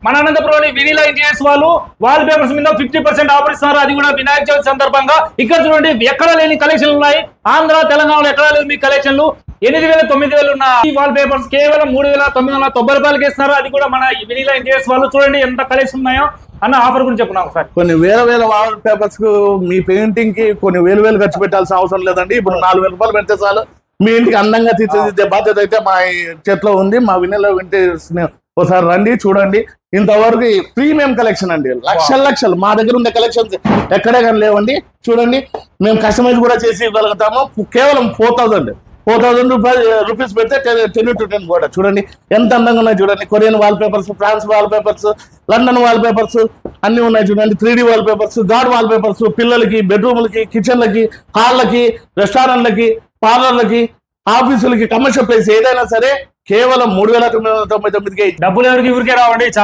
మన అనంతపురంలోని వినీలా ఇంటీరియర్స్ వాళ్ళు wall papers మీద 50% ఆఫర్ ఇస్తున్నారు. అది కూడా వినాయక చవితి సందర్భంగా. ఇక్కడ చూడండి ఎక్కడ లేని కలెక్షన్లు ఉన్నాయి. ఆంధ్ర తెలంగాణలో ఎక్కడ లేదు మీ కలెక్షన్లు. 8,000 9,000 ఉన్న ఈ వాల్ పేపర్స్ కేవలం 3,990 రూపాయలకి ఇస్తున్నారు. అది కూడా మన వినీలా ఇంటీరియర్స్ వాళ్ళు. చూడండి ఎంత కలెక్షన్ ఉన్నాయో అన్న. ఆఫర్ గురించి చెప్పున్నాం సార్. కొన్ని వేల వాల్ పేపర్స్ కు మీ పెయింటింగ్ కి కొన్ని వేలు ఖర్చు పెట్టాల్సిన అవసరం లేదండి. ఇప్పుడు 4,000 రూపాయలు పెడితే చాలు మీ ఇంటికి అందంగా తీర్చిదిద్దే బాధ్యత అయితే మా చేతిలో ఉంది. మా వినీలా ఇంటీరియర్స్ ఒకసారి రండి చూడండి. ఇంతవరకు ప్రీమియం కలెక్షన్ అండి. లక్షలు మా దగ్గర ఉండే కలెక్షన్స్ ఎక్కడే కానీ లేవండి. చూడండి మేము కస్టమైజ్ కూడా చేసి ఇవ్వగలుగుతాము. కేవలం 4,000 రూపీస్ పెడితే 10 to 10 కూడా. చూడండి ఎంత అందంగా ఉన్నాయి. చూడండి Korean wall papers, France wall papers, London wall papers అన్ని ఉన్నాయి. చూడండి 3D wall papers, god wall papers, పిల్లలకి బెడ్రూమ్లకి, కిచెన్లకి, హాల్లకి, రెస్టారెంట్లకి, పార్లర్లకి, ఆఫీసులకి, కమర్షియల్ ప్లేస్ ఏదైనా సరే కేవలం 3,999కి. డబ్బులు ఎవరికి ఊరికే రావండి. చాలా